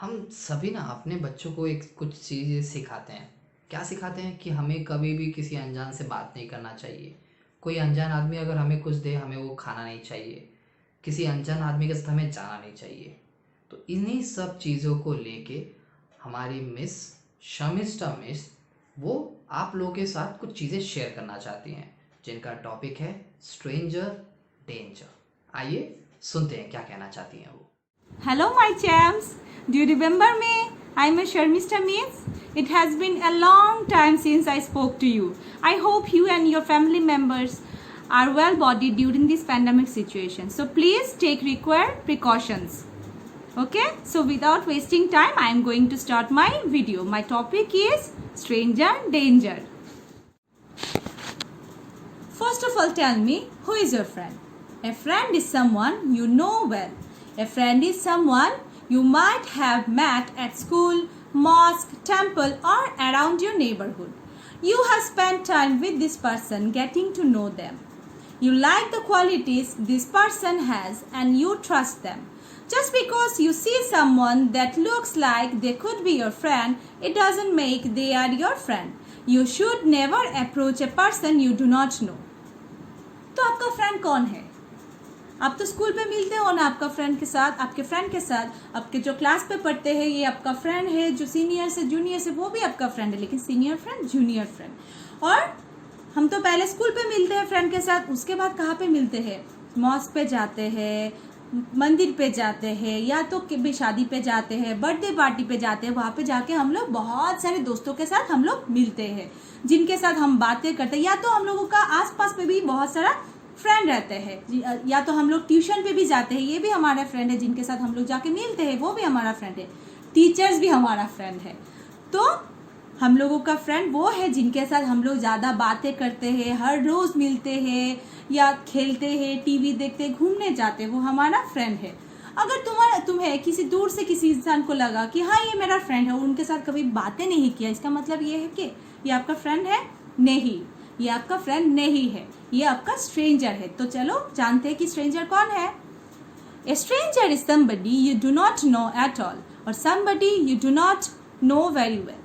हम सभी ना अपने बच्चों को एक कुछ चीज़ें सिखाते हैं। क्या सिखाते हैं कि हमें कभी भी किसी अनजान से बात नहीं करना चाहिए। कोई अनजान आदमी अगर हमें कुछ दे, हमें वो खाना नहीं चाहिए। किसी अनजान आदमी के साथ हमें जाना नहीं चाहिए। तो इन्हीं सब चीज़ों को लेके हमारी मिस शमिष्ठा मिस वो आप लोगों के साथ कुछ चीज़ें शेयर करना चाहती हैं, जिनका टॉपिक है स्ट्रेंजर डेंजर। आइए सुनते हैं क्या कहना चाहती हैं वो। Hello, my champs. Do you remember me? I'm a Sharmista Means. It has been a long time since I spoke to you. I hope you and your family members are well bodied during this pandemic situation. So please take required precautions. Okay? So without wasting time, I am going to start my video. My topic is stranger danger. First of all, tell me, who is your friend? A friend is someone you know well. A friend is someone you might have met at school, mosque, temple, or around your neighborhood. You have spent time with this person getting to know them. You like the qualities this person has and you trust them. Just because you see someone that looks like they could be your friend, it doesn't make they are your friend. You should never approach a person you do not know. तो आपका friend कौन है? आप तो school पे मिलते हो ना आपका फ्रेंड के साथ, आपके फ्रेंड के साथ, आपके जो क्लास पे पढ़ते हैं ये आपका फ्रेंड है, जो सीनियर से जूनियर से वो भी आपका फ्रेंड है, लेकिन सीनियर फ्रेंड जूनियर फ्रेंड। और हम तो पहले स्कूल पे मिलते हैं फ्रेंड के साथ, उसके बाद कहाँ पे मिलते हैं? मॉस्क पे जाते हैं, मंदिर पे जाते हैं, या तो भी शादी पे जाते हैं, बर्थडे पार्टी पे जाते हैं। वहाँ पे जाके हम लोग बहुत सारे दोस्तों के साथ हम लोग मिलते हैं, जिनके साथ हम बातें करते हैं। या तो हम लोगों का आसपास पे भी बहुत सारा फ्रेंड रहते हैं, या तो हम लोग ट्यूशन पे भी जाते हैं, ये भी हमारा फ्रेंड है, जिनके साथ हम लोग जाके मिलते हैं, वो भी हमारा फ्रेंड है। टीचर्स भी हमारा फ्रेंड है। तो हम लोगों का फ्रेंड वो है जिनके साथ हम लोग ज़्यादा बातें करते हैं, हर रोज़ मिलते हैं या खेलते हैं, टीवी देखते हैं, घूमने जाते हैं, वो हमारा फ्रेंड है। अगर तुम्हें किसी दूर से किसी इंसान को लगा कि हाँ ये मेरा फ्रेंड है और उनके साथ कभी बातें नहीं किया, इसका मतलब ये है कि ये आपका फ्रेंड है? नहीं, ये आपका फ्रेंड नहीं है, ये आपका स्ट्रेंजर है। तो चलो जानते हैं कि स्ट्रेंजर कौन है। A stranger is somebody you do not know at all, or somebody you do not know very well.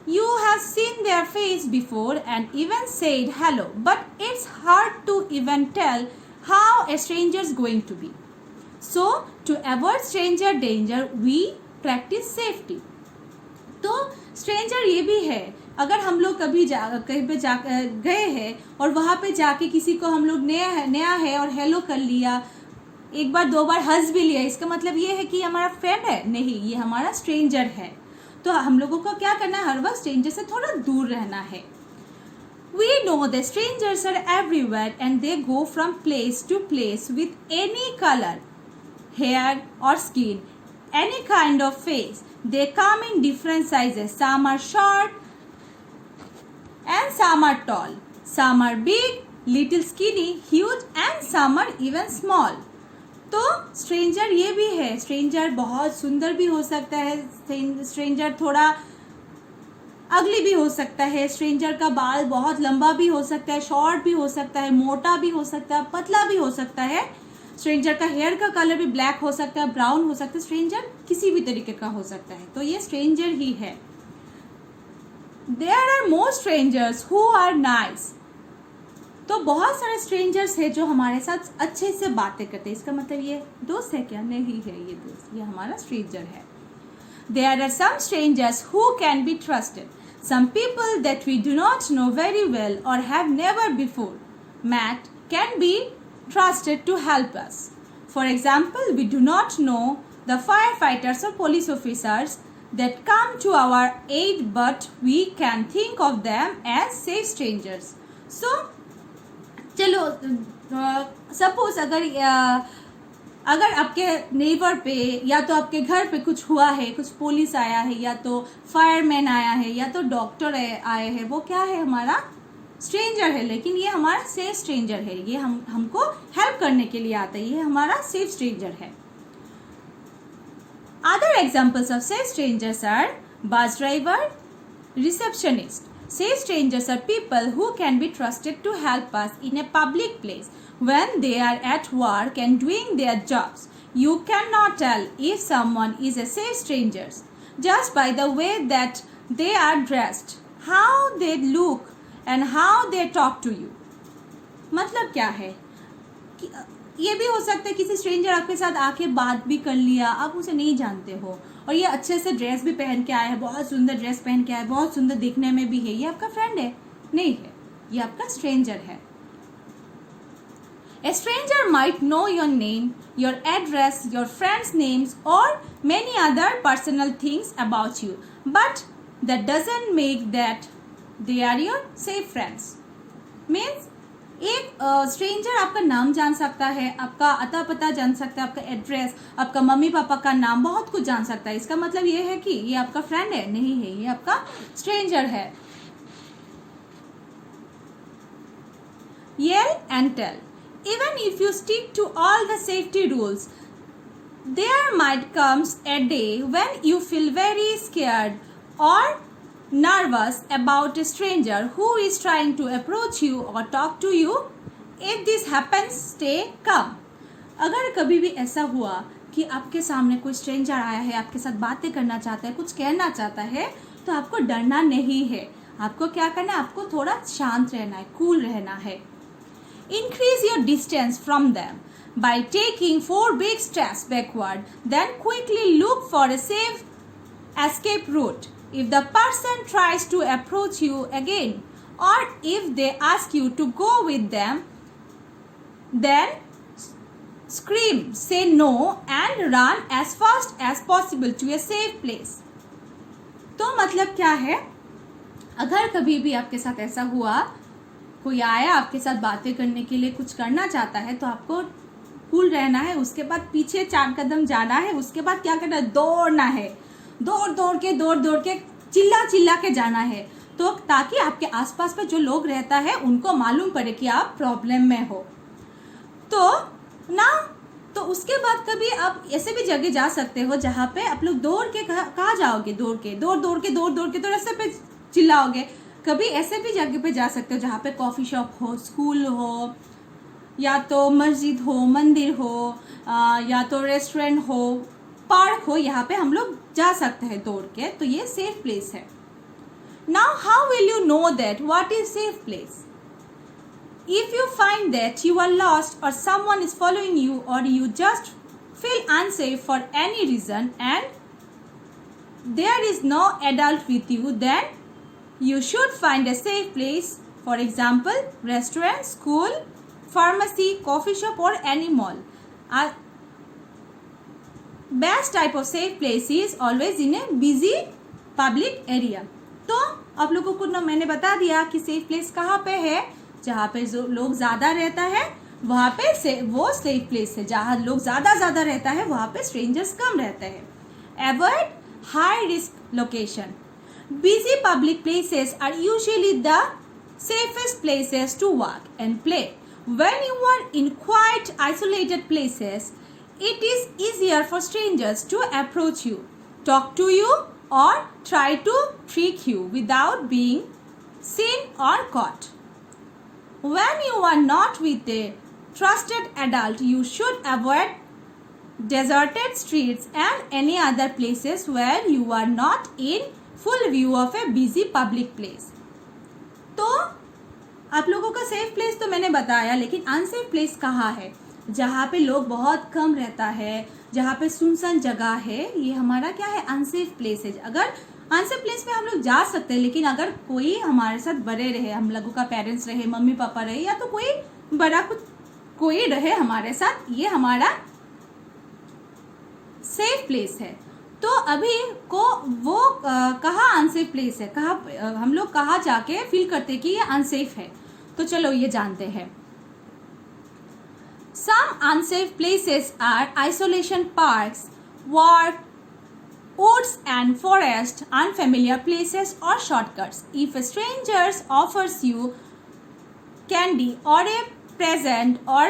You have seen their face before and even said hello, but it's hard to even tell how a stranger is going to be. So, to avoid stranger danger, we practice safety. तो stranger ये भी है, अगर हम लोग कभी कहीं पे जा गए हैं और वहाँ पे जाके किसी को हम लोग नया है और हेलो कर लिया, एक बार दो बार हंस भी लिया, इसका मतलब ये है कि हमारा फ्रेंड है? नहीं, ये हमारा स्ट्रेंजर है। तो हम लोगों को क्या करना है? हर वक्त स्ट्रेंजर से थोड़ा दूर रहना है। We know that strangers are everywhere and they go from place to place with any color, hair or skin, any kind of face. They come in different sizes. Some are short and some are tall. Some are big, little skinny, huge and some are even small. तो stranger ये भी है, stranger बहुत सुंदर भी हो सकता है, स्ट्रेंजर थोड़ा अगली भी हो सकता है, स्ट्रेंजर का बाल बहुत लंबा भी हो सकता है, शॉर्ट भी हो सकता है, मोटा भी हो सकता है, पतला भी हो सकता है। स्ट्रेंजर का हेयर का कलर भी ब्लैक हो सकता है, ब्राउन हो सकता है, स्ट्रेंजर किसी भी तरीके का हो सकता है। तो ये स्ट्रेंजर ही है। There are more strangers who are nice. तो बहुत सारे स्ट्रेंजर्स है जो हमारे साथ अच्छे से बातें करते हैं, इसका मतलब ये दोस्त है क्या? नहीं है ये दोस्त, ये हमारा स्ट्रेंजर है। There are some strangers who can be trusted. Some people that we do not know very well or have never before met can be trusted to help us. For example, we do not know the firefighters or police officers that come to our aid, but we can think of them as safe strangers. So, चलो suppose अगर आपके neighbour पे या तो आपके घर पे कुछ हुआ है, कुछ पुलिस आया है या तो फायरमैन आया है या तो डॉक्टर आए हैं, वो क्या है? हमारा स्ट्रेंजर है, लेकिन ये हमारा सेफ स्ट्रेंजर है, ये हमको हेल्प करने के लिए आता है, ये हमारा सेफ स्ट्रेंजर है। Other examples of safe strangers are bus driver, receptionist. Safe strangers are people who can be trusted to help us in a public place when they are at work and doing their jobs. You cannot tell if someone is a safe stranger just by the way that they are dressed, how they look and how they talk to you. मतलब क्या है? ये भी हो सकता है किसी stranger आपके साथ आके बात भी कर लिया, आप उसे नहीं जानते हो और ये अच्छे से ड्रेस भी पहन के आया है, बहुत सुंदर ड्रेस पहन के आया है, बहुत सुंदर दिखने में भी है, ये आपका फ्रेंड है? नहीं है, ये आपका स्ट्रेंजर है. A stranger might know your name, your address, your friends' names or many other personal things about you, but that doesn't make that they are your safe friends. Means एक stranger आपका नाम जान सकता है, आपका अता पता जान सकता है, आपका एड्रेस, आपका मम्मी पापा का नाम, बहुत कुछ जान सकता है. इसका मतलब ये है कि ये आपका फ्रेंड है? नहीं है, ये आपका स्ट्रेंजर है. Yell and tell. Even if you stick to all the safety rules, there might comes a day when you feel very scared or nervous about a stranger who is trying to approach you or talk to you. If this happens, stay calm. अगर कभी भी ऐसा हुआ कि आपके सामने कोई stranger आया है, आपके साथ बातें करना चाहता है, कुछ कहना चाहता है, तो आपको डरना नहीं है. आपको क्या करना है? आपको थोड़ा शांत रहना है, कूल रहना है. Increase your distance from them by taking 4 big steps backward, then quickly look for a safe escape route. If the person tries to approach you again or if they ask you to go with them, then scream, say no and run as fast as possible to a safe place. तो मतलब क्या है? अगर कभी भी आपके साथ ऐसा हुआ, कोई आया आपके साथ बातें करने के लिए, कुछ करना चाहता है, तो आपको कूल रहना है. उसके बाद पीछे 4 कदम जाना है. उसके बाद क्या करना है? दौड़ना है. दौड़ दौड़ के चिल्ला के जाना है, तो ताकि आपके आसपास पे जो लोग रहता है उनको मालूम पड़े कि आप प्रॉब्लम में हो. तो उसके बाद कभी आप ऐसे भी जगह जा सकते हो जहाँ पे आप लोग दौड़ के कहाँ जाओगे? दौड़ के तो रास्ते पे चिल्लाओगे. कभी ऐसे भी जगह पे जा सकते हो जहाँ पे कॉफ़ी शॉप हो, स्कूल हो, या तो मस्जिद हो, मंदिर हो, या तो रेस्टोरेंट हो, पार्क हो. यहाँ पे हम लोग जा सकते हैं दौड़ के, तो ये सेफ प्लेस है. Now how will you know that what is safe place? If you find that you are lost or someone is following you or you just feel unsafe for any reason and there is no adult with you, then you should find a safe place. For example, restaurant, school, pharmacy, coffee shop or any mall. Best type of safe place is always in a busy public area. तो आप लोगों को ना मैंने बता दिया कि safe place कहाँ पे है. जहाँ पे जो लोग ज़्यादा रहता है वहाँ पे वो सेफ प्लेस है. जहाँ लोग ज़्यादा रहता है वहाँ पे स्ट्रेंजर्स कम रहते हैं. Avoid high risk location. Busy public places are usually the safest places to walk and play. When you are in quiet, isolated places, it is easier for strangers to approach you, talk to you, or try to trick you without being seen or caught. When you are not with a trusted adult, you should avoid deserted streets and any other places where you are not in full view of a busy public place. तो आप लोगों का safe place तो मैंने बताया, लेकिन unsafe place कहाँ है? जहाँ पे लोग बहुत कम रहता है, जहाँ पे सुनसान जगह है, ये हमारा क्या है? अनसेफ प्लेस है. अगर अनसेफ प्लेस पे हम लोग जा सकते हैं, लेकिन अगर कोई हमारे साथ बड़े रहे, हम लोगों का पेरेंट्स रहे, मम्मी पापा रहे, या तो कोई बड़ा कोई रहे हमारे साथ, ये हमारा सेफ प्लेस है. तो अभी को वो कहाँ अनसेफ प्लेस है, कहाँ हम लोग कहाँ जाके फील करते कि ये अनसेफ है. तो चलो ये जानते हैं. Some unsafe places are isolation parks, woods and forest, unfamiliar places or shortcuts. If a stranger offers you candy or a present or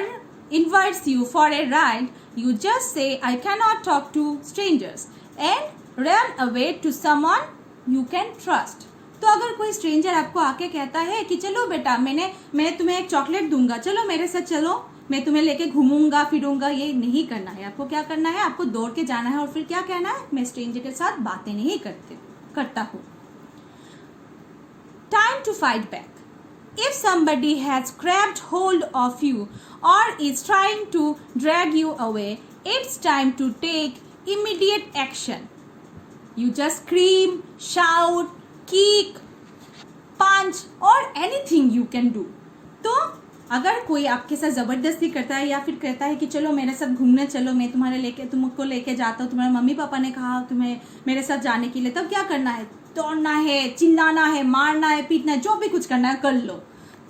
invites you for a ride, you just say, "I cannot talk to strangers," and run away to someone you can trust. तो अगर कोई stranger आपको आके कहता है कि चलो बेटा, मैं तुम्हें एक चॉकलेट दूंगा, चलो मेरे साथ चलो, मैं तुम्हें लेके घूमूंगा फिरूंगा, ये नहीं करना है। आपको क्या करना है, आपको दौड़ के जाना है और फिर क्या कहना है, मैं स्ट्रेंजर के साथ बातें नहीं करता हूँ। Time to fight back. If somebody has grabbed hold of you or is trying to drag you away, it's time to take immediate action. You just scream, shout, kick, punch or anything you can do. तो अगर कोई आपके साथ ज़बरदस्ती करता है या फिर कहता है कि चलो मेरे साथ घूमने चलो, मैं तुमको लेके जाता हूँ, तुम्हारे मम्मी पापा ने कहा तुम्हें मेरे साथ जाने के लिए, तब क्या करना है, दौड़ना है, चिल्लाना है, मारना है, पीटना है, जो भी कुछ करना है कर लो।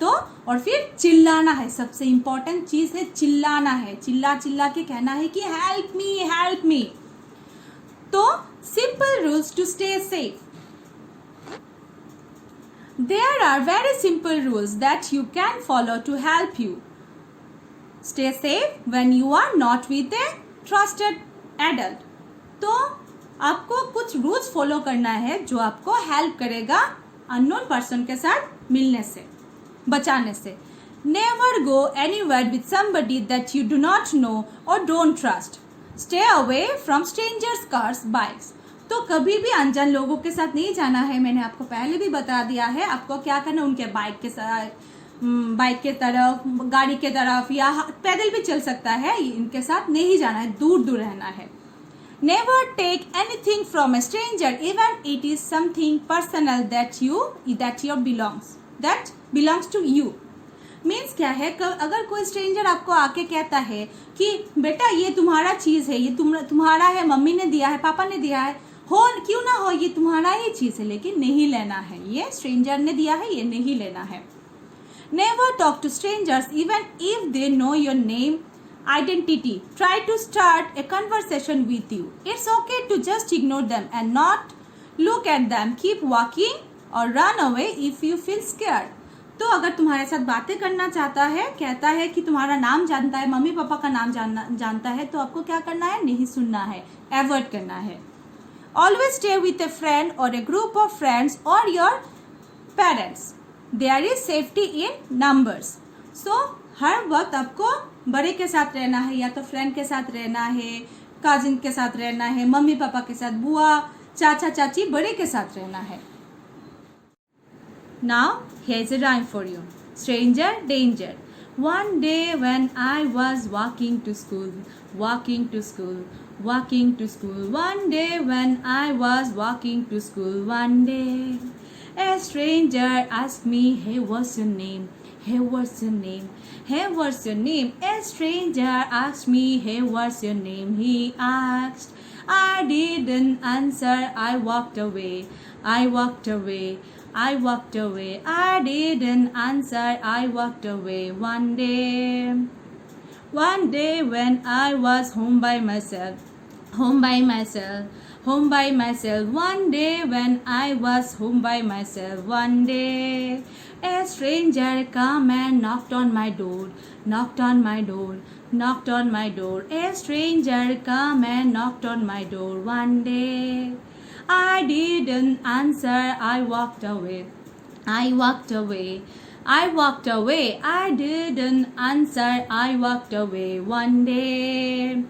तो और फिर चिल्लाना है, सबसे इम्पोर्टेंट चीज़ है चिल्लाना है, चिल्ला चिल्ला के कहना है कि हेल्प मी हेल्प मी। तो simple rules to stay safe. There are very simple rules that you can follow to help you stay safe when you are not with a trusted adult. तो आपको कुछ rules follow करना है जो आपको help करेगा unknown person के साथ मिलने से, बचाने से। Never go anywhere with somebody that you do not know or don't trust. Stay away from strangers' cars, bikes. तो कभी भी अनजान लोगों के साथ नहीं जाना है। मैंने आपको पहले भी बता दिया है आपको क्या करना, उनके बाइक के तरफ, गाड़ी के तरफ या पैदल भी चल सकता है, इनके साथ नहीं जाना है, दूर दूर रहना है। Never take anything from a stranger even it is something personal that belongs to you. Means क्या है, अगर कोई स्ट्रेंजर आपको आके कहता है कि बेटा ये तुम्हारा चीज़ है, ये तुम्हारा है, मम्मी ने दिया है, पापा ने दिया है, हो क्यों ना हो, ये तुम्हारा ही चीज़ है, लेकिन नहीं लेना है, ये स्ट्रेंजर ने दिया है, ये नहीं लेना है। Never talk to strangers even if they know your name identity. Try to start a conversation with you. It's okay to just ignore them and not look at them. Keep walking or run away if you feel scared. तो अगर तुम्हारे साथ बातें करना चाहता है, कहता है कि तुम्हारा नाम जानता है, मम्मी पापा का नाम जानता है, तो आपको क्या करना है, नहीं सुनना है, अवॉइड करना है। Always stay with a friend or a group of friends or your parents. There is safety in numbers. So हर वक्त आपको बड़े के साथ रहना है, या तो फ्रेंड के साथ रहना है, कजिन के साथ रहना है, मम्मी पापा के साथ, बुआ चाचा चाची, बड़े के साथ रहना है। Now here's a rhyme for you. Stranger danger. One day when I was walking to school, one day when I was walking to school, one day a stranger asked me, hey, what's your name? Hey, what's your name? Hey, what's your name? A stranger asked me, hey, what's your name? He asked. I didn't answer. I walked away. I didn't answer. I walked away. One day when I was home by myself. One day when I was home by myself, one day a stranger come and knocked on my door. A stranger come and knocked on my door one day. I didn't answer. I walked away. I didn't answer. I walked away one day.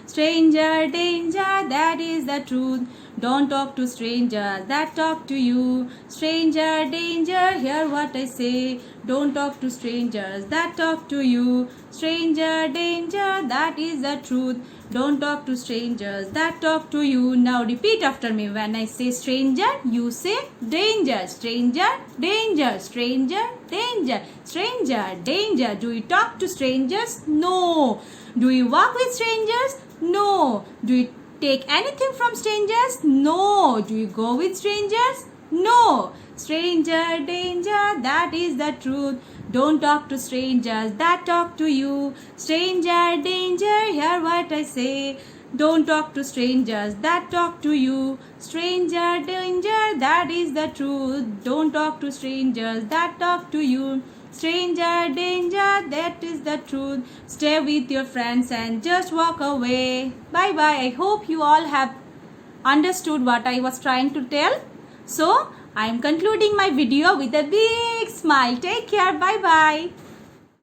Stranger danger, that is the truth. Don't talk to strangers that talk to you. Stranger danger, hear what I say. Don't talk to strangers that talk to you. Stranger danger, that is the truth. Don't talk to strangers that talk to you. Now repeat after me. When I say stranger, you say danger. Stranger danger. Stranger danger. Stranger danger. Do you talk to strangers? No. Do you walk with strangers? No. Do you take anything from strangers? No. Do you go with strangers? No. Stranger danger, that is the truth. Don't talk to strangers that talk to you. Stranger danger, hear what I say. Don't talk to strangers that talk to you. Stranger danger, that is the truth. Don't talk to strangers that talk to you. Stranger danger, that is the truth. Stay with your friends and just walk away. Bye bye. I hope you all have understood what I was trying to tell. So I am concluding my video with a big smile. Take care. Bye bye.